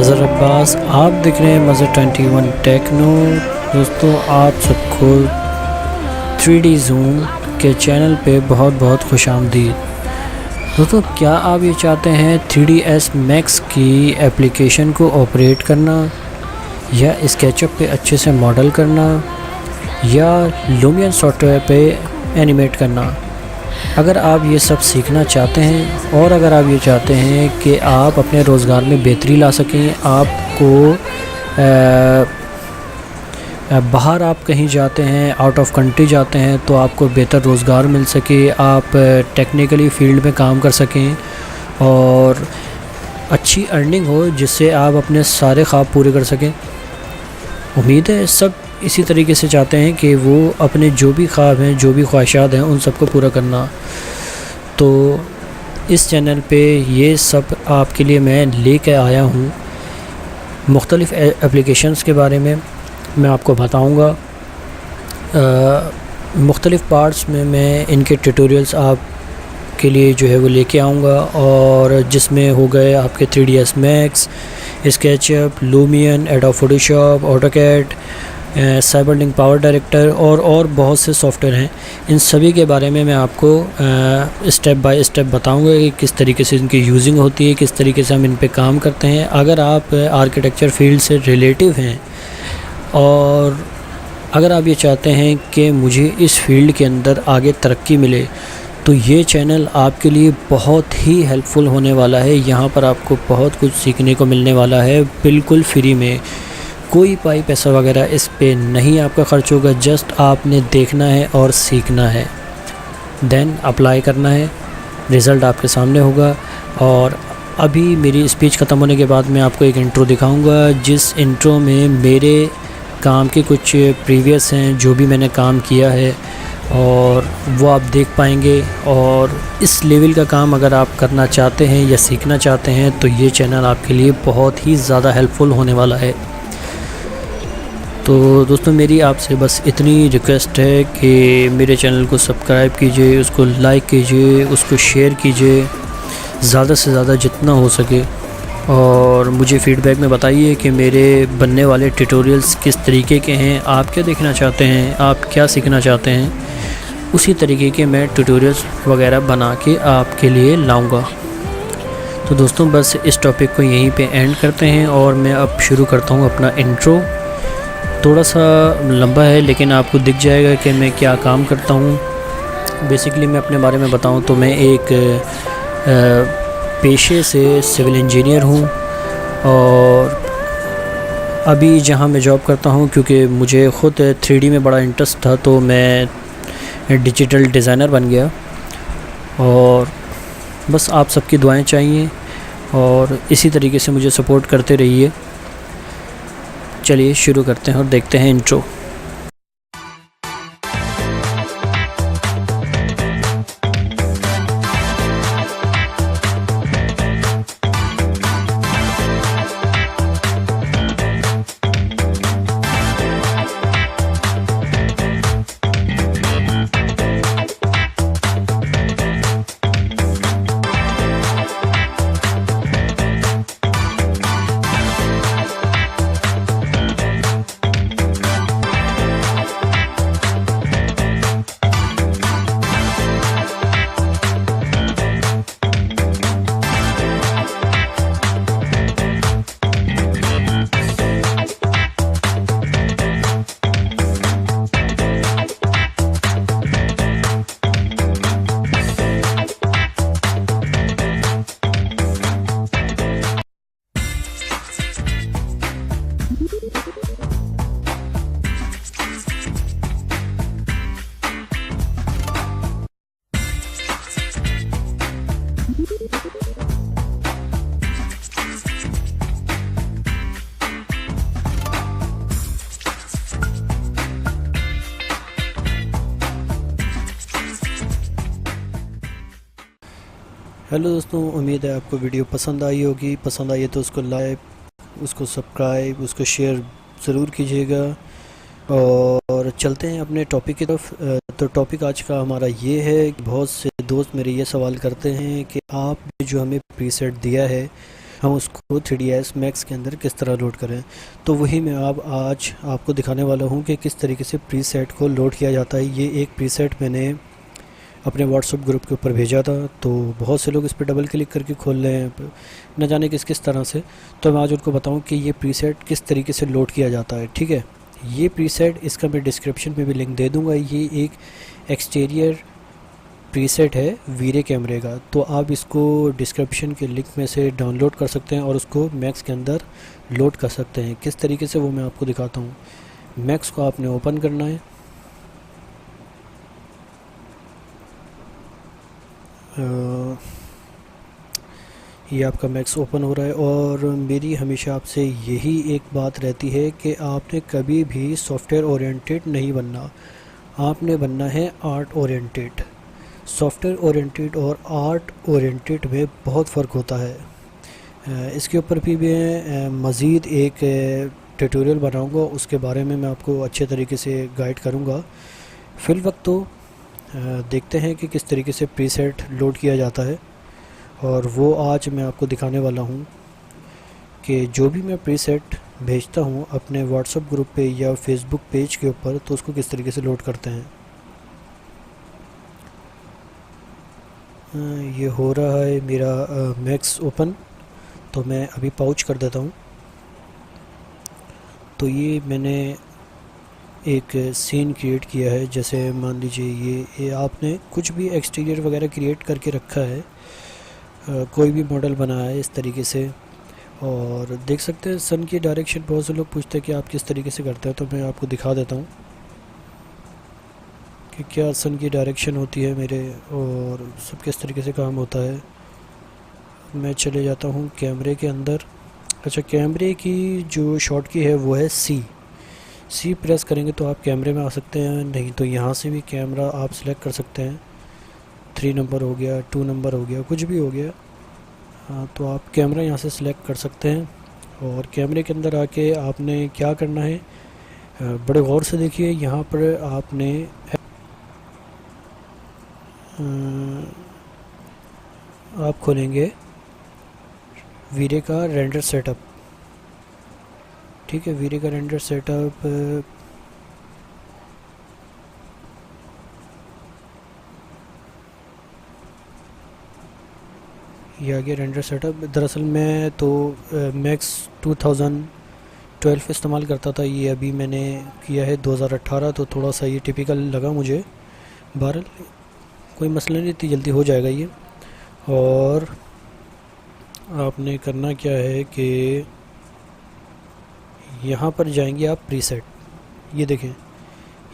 अज़हर अब्बास, आप देख रहे हैं मज़र 21 टेक्नो। दोस्तों, आप सबको 3D ज़ूम के चैनल पे बहुत बहुत खुशामदीद। दोस्तों, क्या आप ये चाहते हैं 3ds Max की एप्लीकेशन को ऑपरेट करना, या स्केचअप पे अच्छे से मॉडल करना, या लूमियन सॉफ्टवेयर पे एनिमेट करना? अगर आप ये सब सीखना चाहते हैं और अगर आप ये चाहते हैं कि आप अपने रोज़गार में बेहतरी ला सकें, आपको बाहर आप कहीं जाते हैं, आउट ऑफ कंट्री जाते हैं, तो आपको बेहतर रोज़गार मिल सके, आप टेक्निकली फील्ड में काम कर सकें और अच्छी अर्निंग हो जिससे आप अपने सारे ख्वाब पूरे कर सकें। उम्मीद है सब इसी तरीके से चाहते हैं कि वो अपने जो भी ख्वाब हैं, जो भी ख्वाहिशात हैं, उन सबको पूरा करना। तो इस चैनल पे ये सब आपके लिए मैं लेके आया हूँ। मुख्तलिफ़ एप्लीकेशंस के बारे में मैं आपको बताऊँगा। मुख्तलिफ़ पार्ट्स में मैं इनके ट्यूटोरियल्स आपके लिए जो है वो लेके आऊँगा, और जिसमें हो गए आपके 3ds Max, SketchUp, Lumion, adobe Photoshop, AutoCAD, CyberLink power director और बहुत से सॉफ्टवेयर हैं। इन सभी के बारे में मैं आपको स्टेप बाय स्टेप बताऊंगा कि किस तरीके से इनकी यूजिंग होती है, किस तरीके से हम इन पे काम करते हैं। अगर आप आर्किटेक्चर फील्ड से रिलेटिव हैं और अगर आप ये चाहते हैं कि मुझे इस फील्ड के अंदर आगे तरक्की मिले, तो ये चैनल आपके लिए बहुत ही हेल्पफुल होने वाला है। यहाँ पर आपको बहुत कुछ सीखने को मिलने वाला है, बिल्कुल फ्री में। कोई पैसा वगैरह इस पे नहीं आपका ख़र्च होगा। जस्ट आपने देखना है और सीखना है, देन अप्लाई करना है, रिज़ल्ट आपके सामने होगा। और अभी मेरी स्पीच ख़त्म होने के बाद मैं आपको एक इंट्रो दिखाऊंगा, जिस इंट्रो में मेरे काम के कुछ प्रीवियस हैं, जो भी मैंने काम किया है, और वो आप देख पाएंगे। और इस लेवल का काम अगर आप करना चाहते हैं या सीखना चाहते हैं, तो ये चैनल आपके लिए बहुत ही ज़्यादा हेल्पफुल होने वाला है। तो दोस्तों, मेरी आपसे बस इतनी रिक्वेस्ट है कि मेरे चैनल को सब्सक्राइब कीजिए, उसको लाइक कीजिए, उसको शेयर कीजिए ज़्यादा से ज़्यादा जितना हो सके, और मुझे फ़ीडबैक में बताइए कि मेरे बनने वाले ट्यूटोरियल्स किस तरीके के हैं, आप क्या देखना चाहते हैं, आप क्या सीखना चाहते हैं। उसी तरीके के मैं ट्यूटोरियल्स वगैरह बना के आपके लिए लाऊंगा। तो दोस्तों, बस इस टॉपिक को यहीं पे एंड करते हैं, और मैं अब शुरू करता हूँ अपना इंट्रो। थोड़ा सा लंबा है, लेकिन आपको दिख जाएगा कि मैं क्या काम करता हूँ। बेसिकली मैं अपने बारे में बताऊँ तो मैं एक पेशे से सिविल इंजीनियर हूँ, और अभी जहाँ मैं जॉब करता हूँ, क्योंकि मुझे ख़ुद 3D में बड़ा इंटरेस्ट था, तो मैं डिजिटल डिज़ाइनर बन गया। और बस आप सबकी दुआएं चाहिए, और इसी तरीके से मुझे सपोर्ट करते रहिए। चलिए शुरू करते हैं और देखते हैं इंट्रो। हेलो दोस्तों, उम्मीद है आपको वीडियो पसंद आई होगी। पसंद आई है तो उसको लाइक, उसको सब्सक्राइब, उसको शेयर ज़रूर कीजिएगा। और चलते हैं अपने टॉपिक की तरफ। तो टॉपिक आज का हमारा ये है कि बहुत से दोस्त मेरे ये सवाल करते हैं कि आपने जो हमें प्रीसेट दिया है हम उसको 3ds Max के अंदर किस तरह लोड करें। तो वही मैं अब आज आपको दिखाने वाला हूँ कि किस तरीके से प्रीसेट को लोड किया जाता है। ये एक प्रीसेट मैंने अपने व्हाट्सएप ग्रुप के ऊपर भेजा था, तो बहुत से लोग इस पर डबल क्लिक करके खोल रहे हैं न जाने किस किस तरह से। तो मैं आज उनको बताऊं कि ये प्रीसेट किस तरीके से लोड किया जाता है। ठीक है, ये प्रीसेट इसका मैं डिस्क्रिप्शन में भी लिंक दे दूंगा। ये एक एक्सटीरियर प्रीसेट है वीरे कैमरे का, तो आप इसको डिस्क्रिप्शन के लिंक में से डाउनलोड कर सकते हैं और उसको मैक्स के अंदर लोड कर सकते हैं। किस तरीके से वो मैं आपको दिखाता हूँ। मैक्स को आपने ओपन करना है। ये आपका मैक्स ओपन हो रहा है और मेरी हमेशा आपसे यही एक बात रहती है कि आपने कभी भी सॉफ्टवेयर ओरिएंटेड नहीं बनना, आपने बनना है आर्ट ओरिएंटेड। सॉफ्टवेयर ओरिएंटेड और आर्ट ओरिएंटेड में बहुत फ़र्क होता है। इसके ऊपर भी मैं मज़ीद एक ट्यूटोरियल बनाऊंगा, उसके बारे में मैं आपको अच्छे तरीके से गाइड करूंगा। फिल वक्त तो देखते हैं कि किस तरीके से प्रीसेट लोड किया जाता है, और वो आज मैं आपको दिखाने वाला हूँ कि जो भी मैं प्रीसेट भेजता हूँ अपने व्हाट्सएप ग्रुप पे या फेसबुक पेज के ऊपर, तो उसको किस तरीके से लोड करते हैं। ये हो रहा है मेरा मैक्स ओपन, तो मैं अभी पाउच कर देता हूँ। तो ये मैंने एक सीन क्रिएट किया है। जैसे मान लीजिए ये आपने कुछ भी एक्सटीरियर वगैरह क्रिएट करके रखा है, कोई भी मॉडल बनाया है इस तरीके से। और देख सकते हैं सन की डायरेक्शन, बहुत से लोग पूछते हैं कि आप किस तरीके से करते हैं, तो मैं आपको दिखा देता हूँ कि क्या सन की डायरेक्शन होती है मेरे और सब किस तरीके से काम होता है। मैं चले जाता हूँ कैमरे के अंदर। अच्छा, कैमरे की जो शॉर्ट की है वो है सी प्रेस करेंगे तो आप कैमरे में आ सकते हैं, नहीं तो यहाँ से भी कैमरा आप सिलेक्ट कर सकते हैं। 3 नंबर हो गया, 2 नंबर हो गया, कुछ भी हो गया। हाँ, तो आप कैमरा यहाँ से सिलेक्ट कर सकते हैं। और कैमरे के अंदर आके आपने क्या करना है, बड़े गौर से देखिए। यहाँ पर आपने आप खोलेंगे वीरे का रेंडर सेटअप। ठीक है, वीरे का रेंडर सेटअप ये आ गया रेंडर सेटअप। दरअसल मैं तो मैक्स 2012 इस्तेमाल करता था, ये अभी मैंने किया है 2018, तो थोड़ा सा ये टिपिकल लगा मुझे। बहरहाल कोई मसला नहीं, इतनी जल्दी हो जाएगा ये। और आपने करना क्या है कि यहाँ पर जाएंगे आप प्रीसेट, ये देखें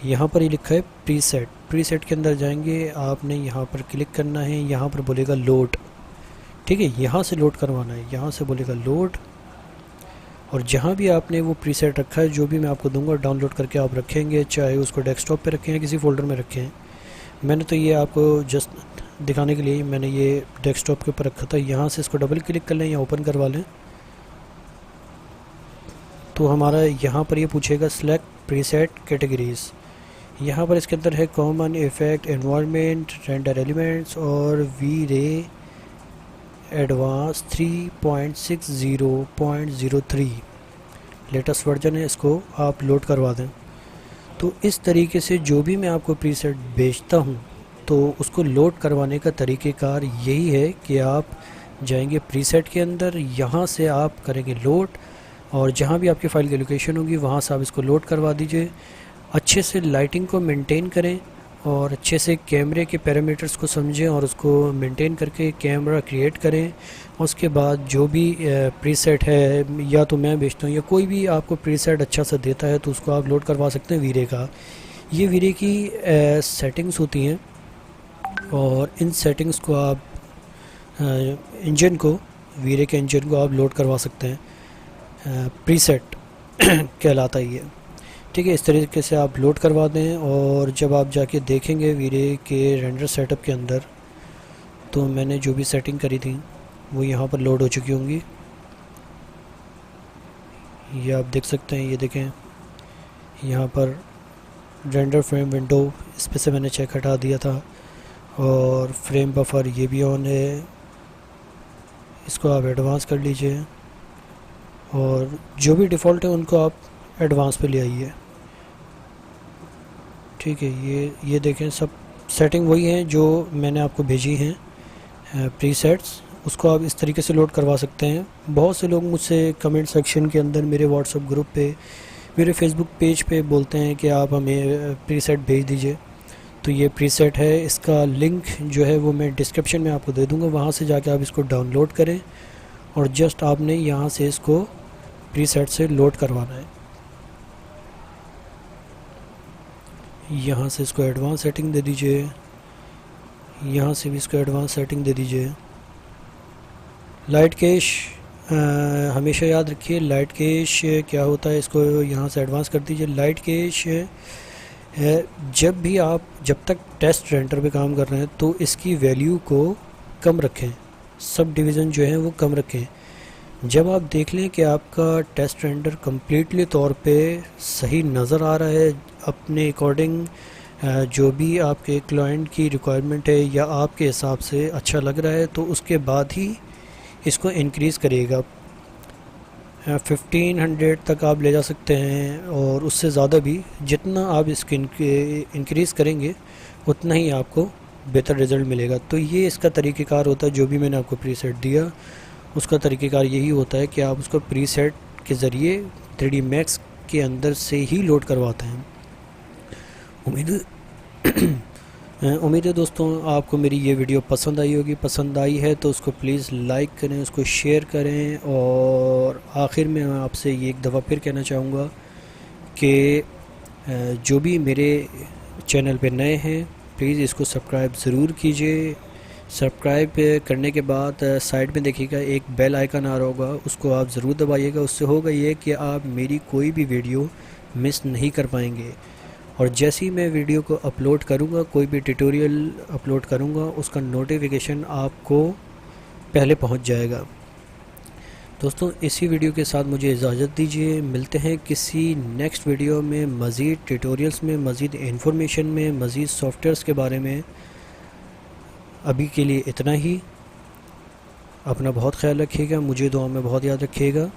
यहाँ पर ये लिखा है प्रीसेट। प्रीसेट के अंदर जाएंगे, आपने यहाँ पर क्लिक करना है। यहाँ पर बोलेगा लोड, ठीक है, यहाँ से लोड करवाना है। यहाँ से बोलेगा लोड, और जहाँ भी आपने वो प्रीसेट रखा है, जो भी मैं आपको दूंगा डाउनलोड करके आप रखेंगे, चाहे उसको डेस्कटॉप पे रखें या किसी फोल्डर में रखें। मैंने तो ये आपको जस्ट दिखाने के लिए मैंने ये डेस्कटॉप के ऊपर रखा था। यहाँ से इसको डबल क्लिक कर लें या ओपन करवा लें, तो हमारा यहाँ पर ये पूछेगा सिलेक्ट प्रीसेट कैटेगरीज। यहाँ पर इसके अंदर है common, effect, environment, render elements और वी रे एडवांस 3.60.03 लेटेस्ट वर्जन है, इसको आप लोड करवा दें। तो इस तरीके से जो भी मैं आपको प्रीसेट भेजता हूँ, तो उसको लोड करवाने का तरीक़ेकार यही है कि आप जाएंगे प्रीसेट के अंदर, यहाँ से आप करेंगे लोड, और जहाँ भी आपकी फ़ाइल की लोकेशन होगी वहाँ से आप इसको लोड करवा दीजिए। अच्छे से लाइटिंग को मेंटेन करें और अच्छे से कैमरे के पैरामीटर्स को समझें और उसको मेंटेन करके कैमरा क्रिएट करें। उसके बाद जो भी प्रीसेट है, या तो मैं बेचता हूँ या कोई भी आपको प्रीसेट अच्छा सा देता है, तो उसको आप लोड करवा सकते हैं वीरे का। ये वीरे की सेटिंग्स होती हैं, और इन सेटिंग्स को आप इंजन को, वीरे के इंजन को आप लोड करवा सकते हैं। प्रीसेट कहलाता है ये, ठीक है। इस तरीके से आप लोड करवा दें, और जब आप जाके देखेंगे वीरे के रेंडर सेटअप के अंदर, तो मैंने जो भी सेटिंग करी थी वो यहाँ पर लोड हो चुकी होंगी। ये आप देख सकते हैं, ये देखें यहाँ पर रेंडर फ्रेम विंडो, इस पे से मैंने चेक हटा दिया था, और फ्रेम बफर ये भी ऑन है। इसको आप एडवांस कर लीजिए और जो भी डिफ़ॉल्ट है उनको आप एडवांस पे ले आइए। ठीक है, ये देखें सब सेटिंग वही है जो मैंने आपको भेजी हैं प्रीसेट्स, उसको आप इस तरीके से लोड करवा सकते हैं। बहुत से लोग मुझसे कमेंट सेक्शन के अंदर, मेरे व्हाट्सएप ग्रुप पे, मेरे फेसबुक पेज पे बोलते हैं कि आप हमें प्रीसेट भेज दीजिए। तो ये प्रीसेट है, इसका लिंक जो है वो मैं डिस्क्रिप्शन में आपको दे दूँगा, वहाँ से जाके आप इसको डाउनलोड करें और जस्ट आपने यहाँ से इसको प्रीसेट से लोड करवाना है। यहाँ से इसको एडवांस सेटिंग दे दीजिए, यहाँ से भी इसको एडवांस सेटिंग दे दीजिए। लाइट कैश हमेशा याद रखिए, लाइट कैश क्या होता है, इसको यहाँ से एडवांस कर दीजिए। लाइट कैश जब तक टेस्ट रेंडर पे काम कर रहे हैं तो इसकी वैल्यू को कम रखें, सब डिवीज़न जो है वो कम रखें। जब आप देख लें कि आपका टेस्ट रेंडर कम्प्लीटली तौर पे सही नज़र आ रहा है, अपने अकॉर्डिंग जो भी आपके क्लाइंट की रिक्वायरमेंट है या आपके हिसाब से अच्छा लग रहा है, तो उसके बाद ही इसको इंक्रीज़ करिएगा। 1500 तक आप ले जा सकते हैं और उससे ज़्यादा भी। जितना आप इसको इंक्रीज़ करेंगे उतना ही आपको बेहतर रिज़ल्ट मिलेगा। तो ये इसका तरीक़ेकार होता है, जो भी मैंने आपको प्रीसेट दिया उसका तरीक़ेकार यही होता है कि आप उसको प्रीसेट के ज़रिए 3D Max के अंदर से ही लोड करवाते हैं। उम्मीद है दोस्तों आपको मेरी ये वीडियो पसंद आई होगी। पसंद आई है तो उसको प्लीज़ लाइक करें, उसको शेयर करें। और आखिर में मैं आपसे ये एक दफ़ा फिर कहना चाहूँगा कि जो भी मेरे चैनल पे नए हैं प्लीज़ इसको सब्सक्राइब ज़रूर कीजिए। सब्सक्राइब करने के बाद साइड में देखिएगा एक बेल आइकन आ रहा होगा, उसको आप ज़रूर दबाइएगा। उससे होगा ये कि आप मेरी कोई भी वीडियो मिस नहीं कर पाएंगे। और जैसे ही मैं वीडियो को अपलोड करूँगा, कोई भी ट्यूटोरियल अपलोड करूँगा, उसका नोटिफिकेशन आपको पहले पहुँच जाएगा। दोस्तों इसी वीडियो के साथ मुझे इजाज़त दीजिए। मिलते हैं किसी नेक्स्ट वीडियो में मज़ीद ट्यूटोरियल्स में, मज़ीद इन्फॉर्मेशन में, मज़ीद सॉफ्टवेयर्स के बारे में। अभी के लिए इतना ही। अपना बहुत ख्याल रखिएगा, मुझे दुआ में बहुत याद रखिएगा।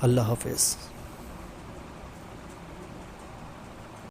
अल्लाह हाफ़िज़।